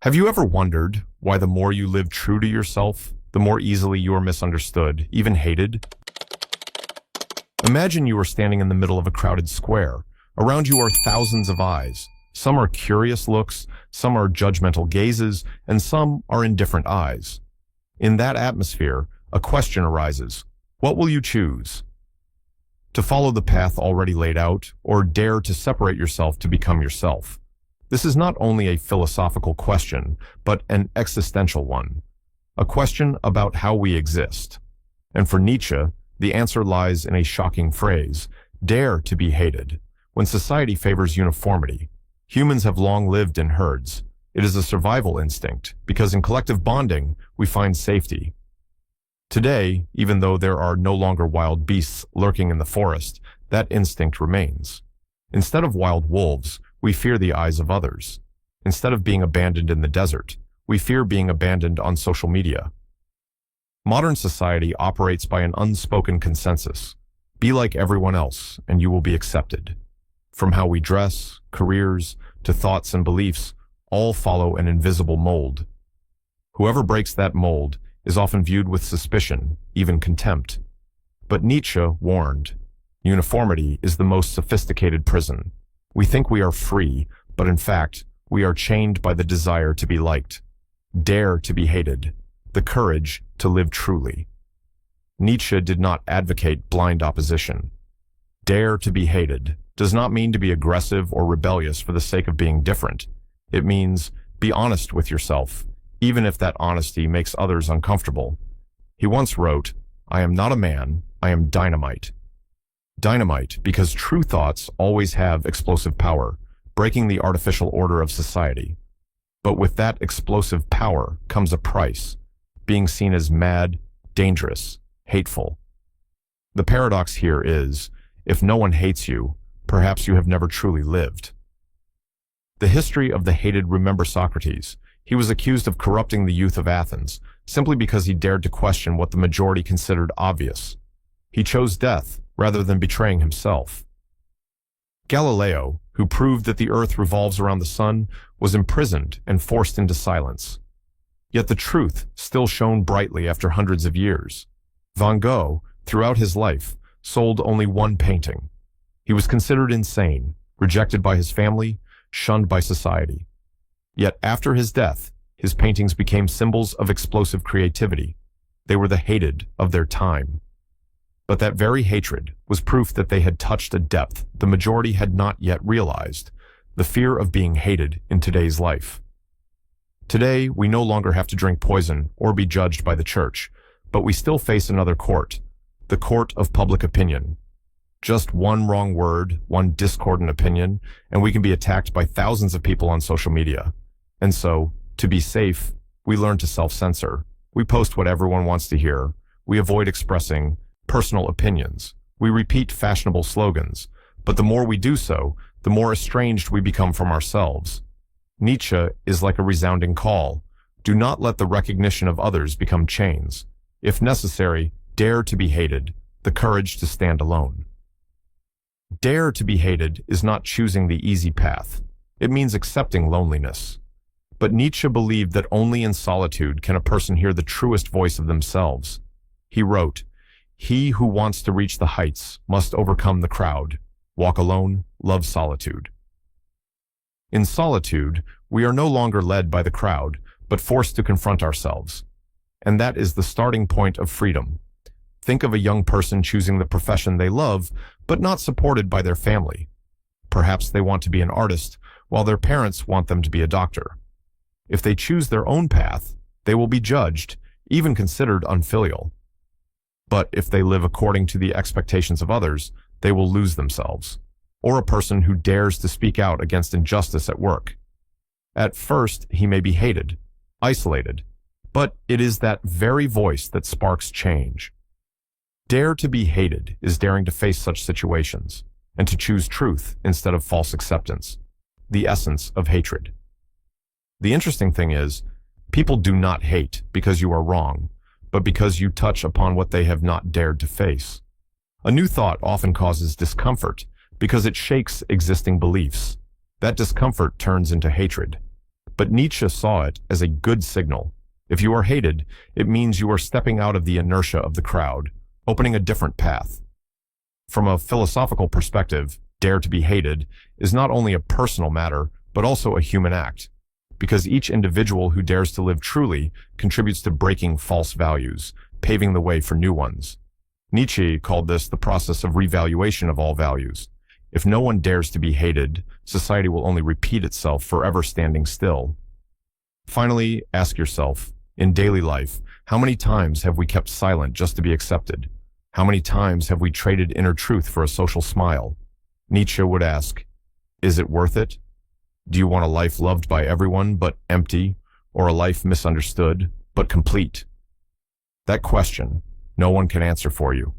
Have you ever wondered why the more you live true to yourself, the more easily you are misunderstood, even hated? Imagine you are standing in the middle of a crowded square. Around you are thousands of eyes. Some are curious looks, some are judgmental gazes, and some are indifferent eyes. In that atmosphere, a question arises. What will you choose? To follow the path already laid out, or dare to separate yourself to become yourself? This is not only a philosophical question, but an existential one. A question about how we exist. And for Nietzsche, the answer lies in a shocking phrase: dare to be hated. When society favors uniformity, humans have long lived in herds. It is a survival instinct, because in collective bonding, we find safety. Today, even though there are no longer wild beasts lurking in the forest, that instinct remains. Instead of wild wolves, we fear the eyes of others. Instead of being abandoned in the desert, we fear being abandoned on social media. Modern society operates by an unspoken consensus. Be like everyone else, and you will be accepted. From how we dress, careers, to thoughts and beliefs, all follow an invisible mold. Whoever breaks that mold is often viewed with suspicion, even contempt. But Nietzsche warned, uniformity is the most sophisticated prison. We think we are free, but in fact, we are chained by the desire to be liked. Dare to be hated, the courage to live truly. Nietzsche did not advocate blind opposition. Dare to be hated does not mean to be aggressive or rebellious for the sake of being different. It means be honest with yourself, even if that honesty makes others uncomfortable. He once wrote, "I am not a man, I am dynamite." Dynamite, because true thoughts always have explosive power, breaking the artificial order of society. But with that explosive power comes a price, being seen as mad, dangerous, hateful. The paradox here is, if no one hates you, perhaps you have never truly lived. The history of the hated remember Socrates. He was accused of corrupting the youth of Athens, simply because he dared to question what the majority considered obvious. He chose death rather than betraying himself. Galileo, who proved that the earth revolves around the sun, was imprisoned and forced into silence. Yet the truth still shone brightly after hundreds of years. Van Gogh, throughout his life, sold only one painting. He was considered insane, rejected by his family, shunned by society. Yet after his death, his paintings became symbols of explosive creativity. They were the hated of their time. But that very hatred was proof that they had touched a depth the majority had not yet realized, the fear of being hated in today's life. Today, we no longer have to drink poison or be judged by the church, but we still face another court, the court of public opinion. Just one wrong word, one discordant opinion, and we can be attacked by thousands of people on social media. And so, to be safe, we learn to self-censor. We post what everyone wants to hear. We avoid expressing personal opinions. We repeat fashionable slogans, but the more we do so, the more estranged we become from ourselves. Nietzsche is like a resounding call. Do not let the recognition of others become chains. If necessary, dare to be hated, the courage to stand alone. Dare to be hated is not choosing the easy path. It means accepting loneliness. But Nietzsche believed that only in solitude can a person hear the truest voice of themselves. He wrote, "He who wants to reach the heights must overcome the crowd. Walk alone, love solitude." In solitude, we are no longer led by the crowd, but forced to confront ourselves. And that is the starting point of freedom. Think of a young person choosing the profession they love, but not supported by their family. Perhaps they want to be an artist, while their parents want them to be a doctor. If they choose their own path, they will be judged, even considered unfilial. But if they live according to the expectations of others, they will lose themselves. Or a person who dares to speak out against injustice at work. At first, he may be hated, isolated, but it is that very voice that sparks change. Dare to be hated is daring to face such situations, and to choose truth instead of false acceptance, the essence of hatred. The interesting thing is, people do not hate because you are wrong, but because you touch upon what they have not dared to face. A new thought often causes discomfort because it shakes existing beliefs. That discomfort turns into hatred. But Nietzsche saw it as a good signal. If you are hated, it means you are stepping out of the inertia of the crowd, opening a different path. From a philosophical perspective, dare to be hated is not only a personal matter, but also a human act, because each individual who dares to live truly contributes to breaking false values, paving the way for new ones. Nietzsche called this the process of revaluation of all values. If no one dares to be hated, society will only repeat itself, forever standing still. Finally, ask yourself, in daily life, how many times have we kept silent just to be accepted? How many times have we traded inner truth for a social smile? Nietzsche would ask, is it worth it? Do you want a life loved by everyone but empty, or a life misunderstood but complete? That question, no one can answer for you,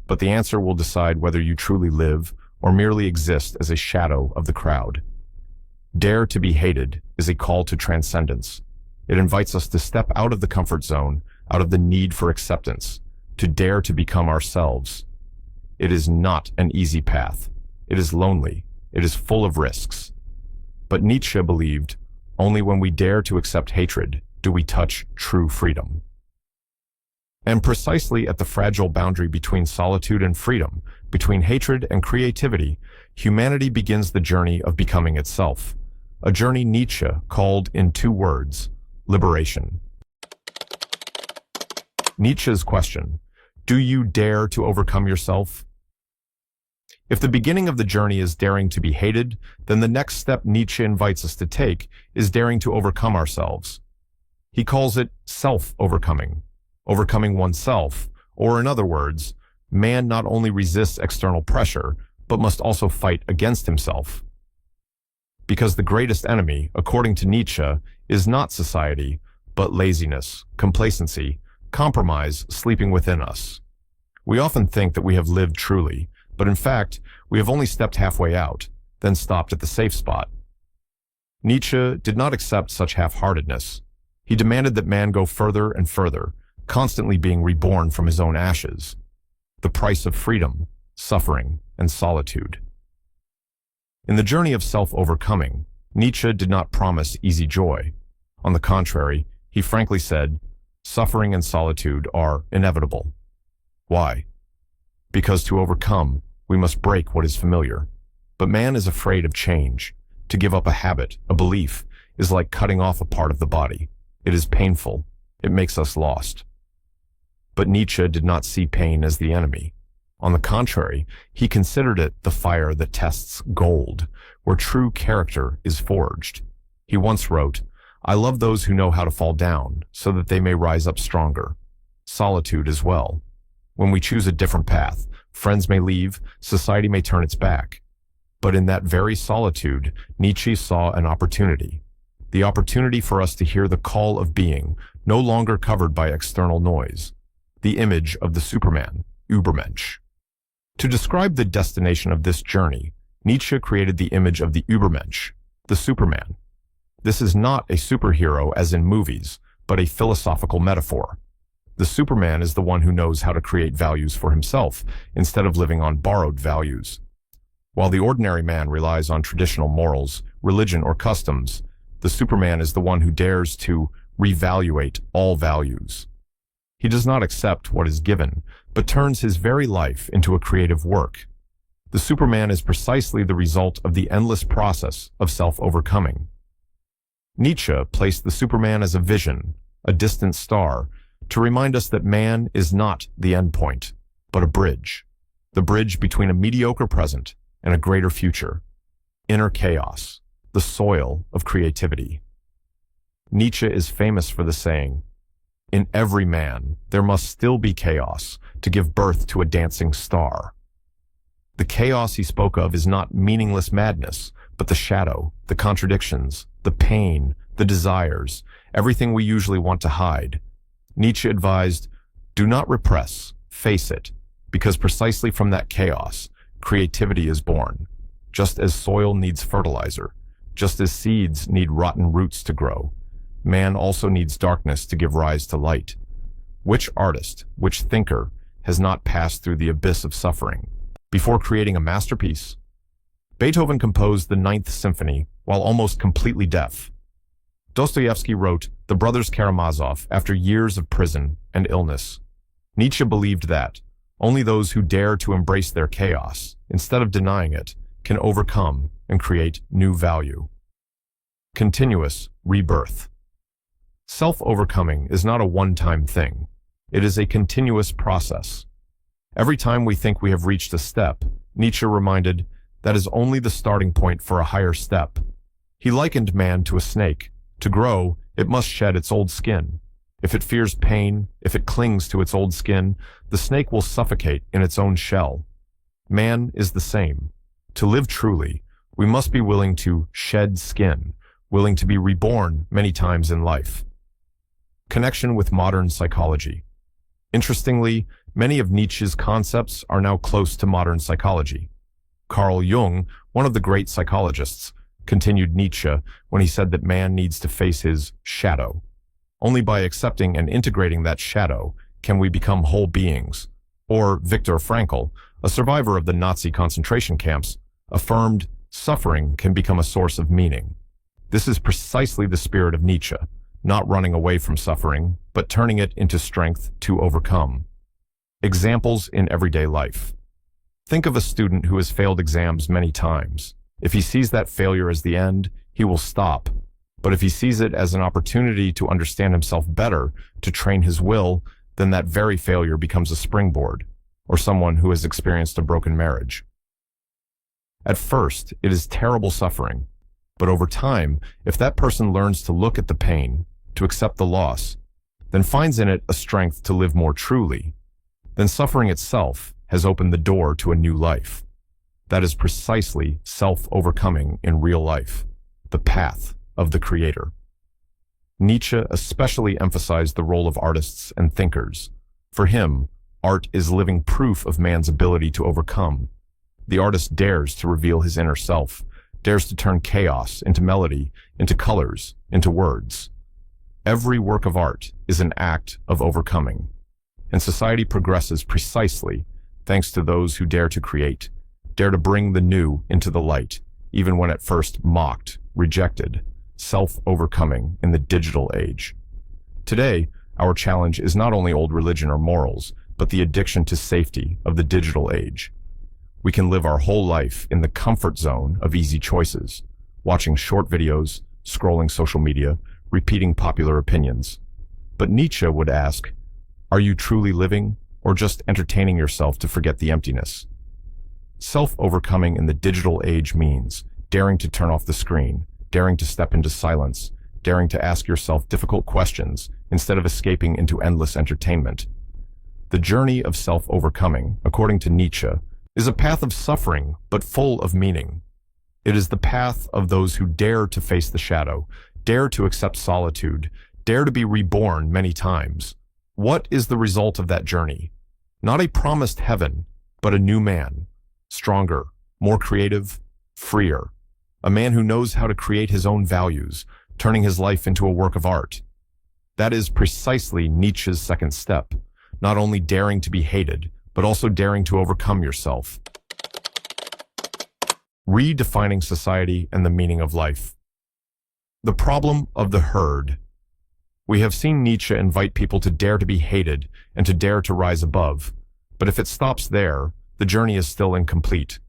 but the answer will decide whether you truly live or merely exist as a shadow of the crowd. Dare to be hated is a call to transcendence. It invites us to step out of the comfort zone, out of the need for acceptance, to dare to become ourselves. It is not an easy path. It is lonely. It is full of risks. But Nietzsche believed, only when we dare to accept hatred do we touch true freedom. And precisely at the fragile boundary between solitude and freedom, between hatred and creativity, humanity begins the journey of becoming itself, a journey Nietzsche called in 2 words, liberation. Nietzsche's question, do you dare to overcome yourself? If the beginning of the journey is daring to be hated, then the next step Nietzsche invites us to take is daring to overcome ourselves. He calls it self-overcoming, overcoming oneself, or in other words, man not only resists external pressure, but must also fight against himself. Because the greatest enemy, according to Nietzsche, is not society, but laziness, complacency, compromise sleeping within us. We often think that we have lived truly, but in fact, we have only stepped halfway out, then stopped at the safe spot. Nietzsche did not accept such half-heartedness. He demanded that man go further and further, constantly being reborn from his own ashes. The price of freedom, suffering, and solitude. In the journey of self-overcoming, Nietzsche did not promise easy joy. On the contrary, he frankly said, suffering and solitude are inevitable. Why? Because to overcome, we must break what is familiar. But man is afraid of change. To give up a habit, a belief, is like cutting off a part of the body. It is painful. It makes us lost. But Nietzsche did not see pain as the enemy. On the contrary, he considered it the fire that tests gold, where true character is forged. He once wrote, I love those who know how to fall down, so that they may rise up stronger. Solitude as well. When we choose a different path, friends may leave, society may turn its back. But in that very solitude, Nietzsche saw an opportunity. The opportunity for us to hear the call of being, no longer covered by external noise. The image of the Superman, Übermensch. To describe the destination of this journey, Nietzsche created the image of the Übermensch, the Superman. This is not a superhero as in movies, but a philosophical metaphor. The Superman is the one who knows how to create values for himself, instead of living on borrowed values. While the ordinary man relies on traditional morals, religion, or customs, the Superman is the one who dares to revaluate all values. He does not accept what is given, but turns his very life into a creative work. The Superman is precisely the result of the endless process of self-overcoming. Nietzsche placed the Superman as a vision, a distant star, to remind us that man is not the end point, but a bridge. The bridge between a mediocre present and a greater future. Inner chaos, the soil of creativity. Nietzsche is famous for the saying, in every man, there must still be chaos to give birth to a dancing star. The chaos he spoke of is not meaningless madness, but the shadow, the contradictions, the pain, the desires, everything we usually want to hide. Nietzsche advised, do not repress, face it, because precisely from that chaos, creativity is born. Just as soil needs fertilizer, just as seeds need rotten roots to grow, man also needs darkness to give rise to light. Which artist, which thinker, has not passed through the abyss of suffering before creating a masterpiece? Beethoven composed the Ninth Symphony while almost completely deaf. Dostoevsky wrote The Brothers Karamazov after years of prison and illness. Nietzsche believed that only those who dare to embrace their chaos, instead of denying it, can overcome and create new value. Continuous rebirth. Self-overcoming is not a one-time thing. It is a continuous process. Every time we think we have reached a step, Nietzsche reminded, that is only the starting point for a higher step. He likened man to a snake. To grow, it must shed its old skin. If it fears pain, if it clings to its old skin, the snake will suffocate in its own shell. Man is the same. To live truly, we must be willing to shed skin, willing to be reborn many times in life. Connection with modern psychology. Interestingly, many of Nietzsche's concepts are now close to modern psychology. Carl Jung, one of the great psychologists, continued Nietzsche when he said that man needs to face his shadow. Only by accepting and integrating that shadow can we become whole beings. Or Viktor Frankl, a survivor of the Nazi concentration camps, affirmed suffering can become a source of meaning. This is precisely the spirit of Nietzsche, not running away from suffering, but turning it into strength to overcome. Examples in everyday life. Think of a student who has failed exams many times. If he sees that failure as the end, he will stop. But if he sees it as an opportunity to understand himself better, to train his will, then that very failure becomes a springboard, or someone who has experienced a broken marriage. At first, it is terrible suffering, but over time, if that person learns to look at the pain, to accept the loss, then finds in it a strength to live more truly, then suffering itself has opened the door to a new life. That is precisely self-overcoming in real life, the path of the creator. Nietzsche especially emphasized the role of artists and thinkers. For him, art is living proof of man's ability to overcome. The artist dares to reveal his inner self, dares to turn chaos into melody, into colors, into words. Every work of art is an act of overcoming, and society progresses precisely thanks to those who dare to create, dare to bring the new into the light, even when at first mocked, rejected, self-overcoming in the digital age. Today, our challenge is not only old religion or morals, but the addiction to safety of the digital age. We can live our whole life in the comfort zone of easy choices, watching short videos, scrolling social media, repeating popular opinions. But Nietzsche would ask, are you truly living, or just entertaining yourself to forget the emptiness? Self-overcoming in the digital age means daring to turn off the screen, daring to step into silence, daring to ask yourself difficult questions instead of escaping into endless entertainment. The journey of self-overcoming, according to Nietzsche, is a path of suffering but full of meaning. It is the path of those who dare to face the shadow, dare to accept solitude, dare to be reborn many times. What is the result of that journey? Not a promised heaven, but a new man, stronger, more creative, freer. A man who knows how to create his own values, turning his life into a work of art. That is precisely Nietzsche's second step, not only daring to be hated, but also daring to overcome yourself. Redefining society and the meaning of life. The problem of the herd. We have seen Nietzsche invite people to dare to be hated and to dare to rise above. But if it stops there, the journey is still incomplete.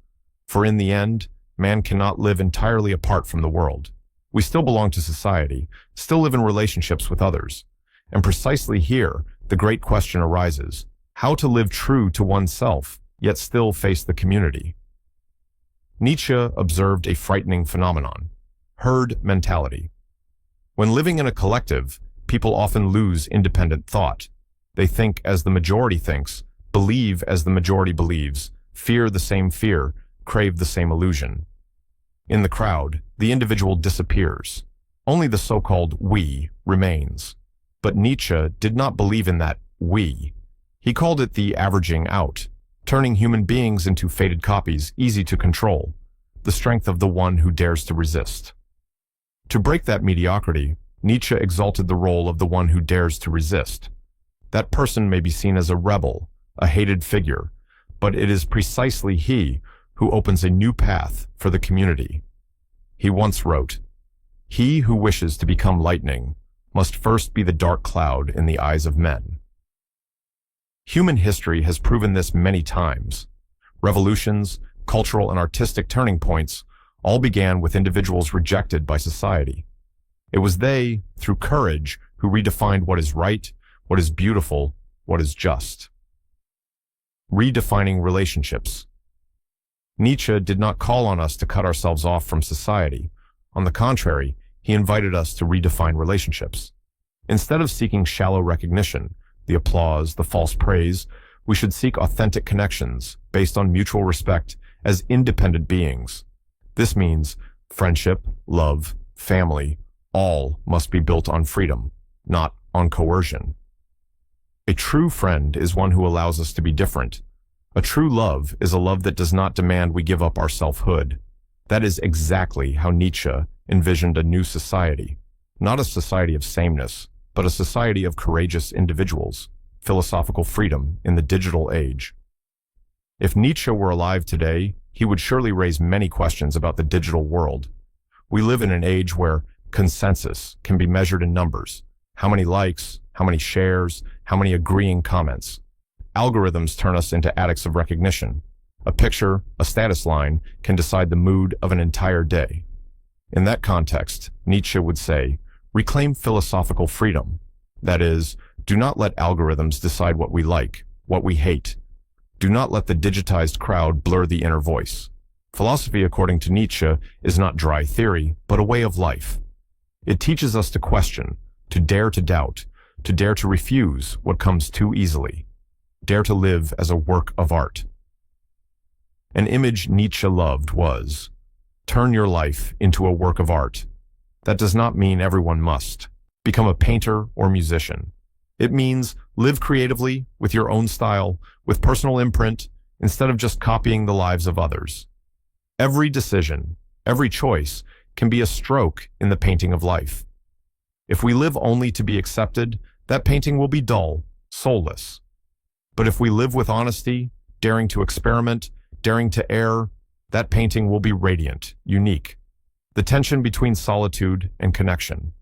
For in the end, man cannot live entirely apart from the world. We still belong to society, still live in relationships with others. And precisely here, the great question arises, how to live true to oneself, yet still face the community. Nietzsche observed a frightening phenomenon, herd mentality. When living in a collective, people often lose independent thought. They think as the majority thinks, believe as the majority believes, fear the same fear, crave the same illusion. In the crowd, the individual disappears. Only the so-called we remains. But Nietzsche did not believe in that we. He called it the averaging out, turning human beings into faded copies easy to control, the strength of the one who dares to resist. To break that mediocrity, Nietzsche exalted the role of the one who dares to resist. That person may be seen as a rebel, a hated figure, but it is precisely he who opens a new path for the community. He once wrote, He who wishes to become lightning must first be the dark cloud in the eyes of men. Human history has proven this many times. Revolutions, cultural and artistic turning points all began with individuals rejected by society. It was they, through courage, who redefined what is right, what is beautiful, what is just. Redefining relationships. Nietzsche did not call on us to cut ourselves off from society. On the contrary, he invited us to redefine relationships. Instead of seeking shallow recognition, the applause, the false praise, we should seek authentic connections based on mutual respect as independent beings. This means friendship, love, family, all must be built on freedom, not on coercion. A true friend is one who allows us to be different. A true love is a love that does not demand we give up our selfhood. That is exactly how Nietzsche envisioned a new society. Not a society of sameness, but a society of courageous individuals, philosophical freedom in the digital age. If Nietzsche were alive today, he would surely raise many questions about the digital world. We live in an age where consensus can be measured in numbers. How many likes, how many shares, how many agreeing comments. Algorithms turn us into addicts of recognition. A picture, a status line, can decide the mood of an entire day. In that context, Nietzsche would say, reclaim philosophical freedom. That is, do not let algorithms decide what we like, what we hate. Do not let the digitized crowd blur the inner voice. Philosophy, according to Nietzsche, is not dry theory, but a way of life. It teaches us to question, to dare to doubt, to dare to refuse what comes too easily. Dare to live as a work of art. An image Nietzsche loved was, turn your life into a work of art. That does not mean everyone must become a painter or musician. It means live creatively, with your own style, with personal imprint, instead of just copying the lives of others. Every decision, every choice can be a stroke in the painting of life. If we live only to be accepted, that painting will be dull, soulless. But if we live with honesty, daring to experiment, daring to err, that painting will be radiant, unique. The tension between solitude and connection.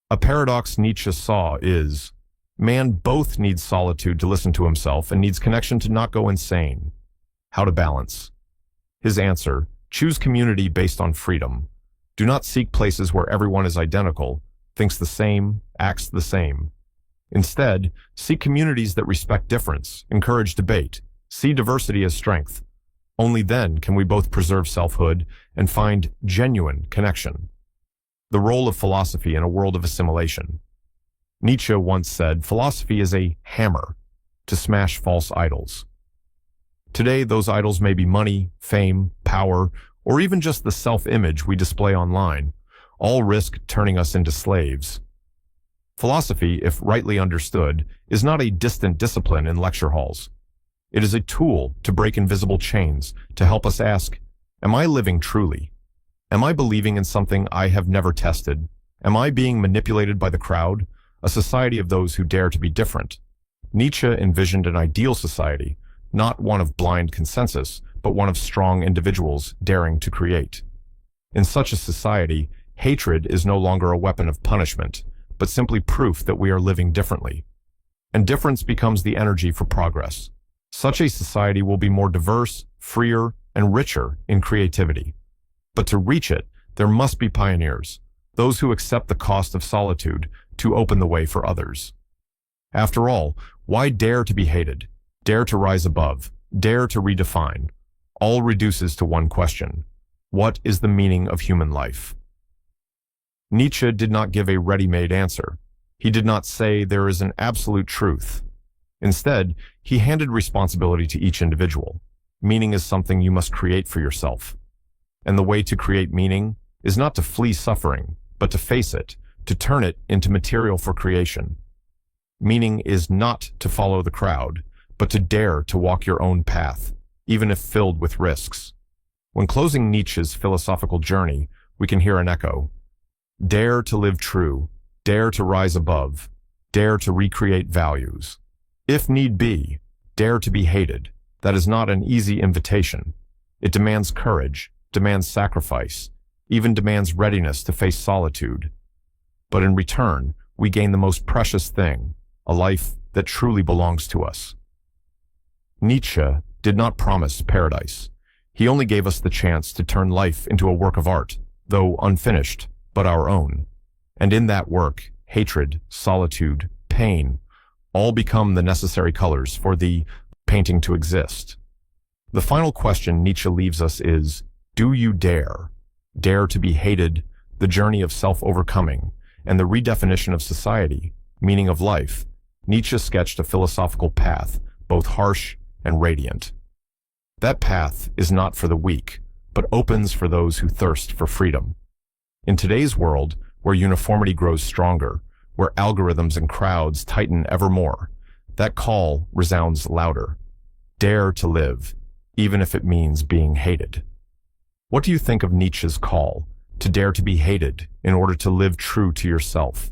A paradox Nietzsche saw is, man both needs solitude to listen to himself and needs connection to not go insane. How to balance? His answer, choose community based on freedom. Do not seek places where everyone is identical, thinks the same, acts the same. Instead, seek communities that respect difference, encourage debate, see diversity as strength. Only then can we both preserve selfhood and find genuine connection. The role of philosophy in a world of assimilation. Nietzsche once said, philosophy is a hammer to smash false idols. Today, those idols may be money, fame, power, or even just the self-image we display online. All risk turning us into slaves. Philosophy, if rightly understood, is not a distant discipline in lecture halls. It is a tool to break invisible chains, to help us ask, am I living truly? Am I believing in something I have never tested? Am I being manipulated by the crowd, a society of those who dare to be different? Nietzsche envisioned an ideal society, not one of blind consensus, but one of strong individuals daring to create. In such a society, hatred is no longer a weapon of punishment, but simply proof that we are living differently. And difference becomes the energy for progress. Such a society will be more diverse, freer, and richer in creativity. But to reach it, there must be pioneers, those who accept the cost of solitude to open the way for others. After all, why dare to be hated? Dare to rise above, dare to redefine. All reduces to one question. What is the meaning of human life? Nietzsche did not give a ready-made answer. He did not say there is an absolute truth. Instead, he handed responsibility to each individual. Meaning is something you must create for yourself. And the way to create meaning is not to flee suffering, but to face it, to turn it into material for creation. Meaning is not to follow the crowd, but to dare to walk your own path, even if filled with risks. When closing Nietzsche's philosophical journey, we can hear an echo. Dare to live true, dare to rise above, dare to recreate values. If need be, dare to be hated. That is not an easy invitation. It demands courage, demands sacrifice, even demands readiness to face solitude. But in return, we gain the most precious thing, a life that truly belongs to us. Nietzsche did not promise paradise. He only gave us the chance to turn life into a work of art, though unfinished, but our own. And in that work, hatred, solitude, pain, all become the necessary colors for the painting to exist. The final question Nietzsche leaves us is, do you dare? Dare to be hated, the journey of self-overcoming, and the redefinition of society, meaning of life. Nietzsche sketched a philosophical path, both harsh and radiant. That path is not for the weak, but opens for those who thirst for freedom. In today's world, where uniformity grows stronger, where algorithms and crowds tighten ever more, that call resounds louder. Dare to live, even if it means being hated. What do you think of Nietzsche's call, to dare to be hated in order to live true to yourself?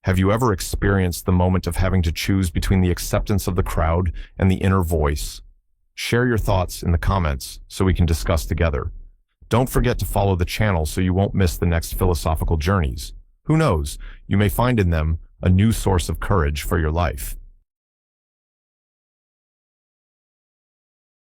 Have you ever experienced the moment of having to choose between the acceptance of the crowd and the inner voice? Share your thoughts in the comments so we can discuss together. Don't forget to follow the channel so you won't miss the next philosophical journeys. Who knows, you may find in them a new source of courage for your life.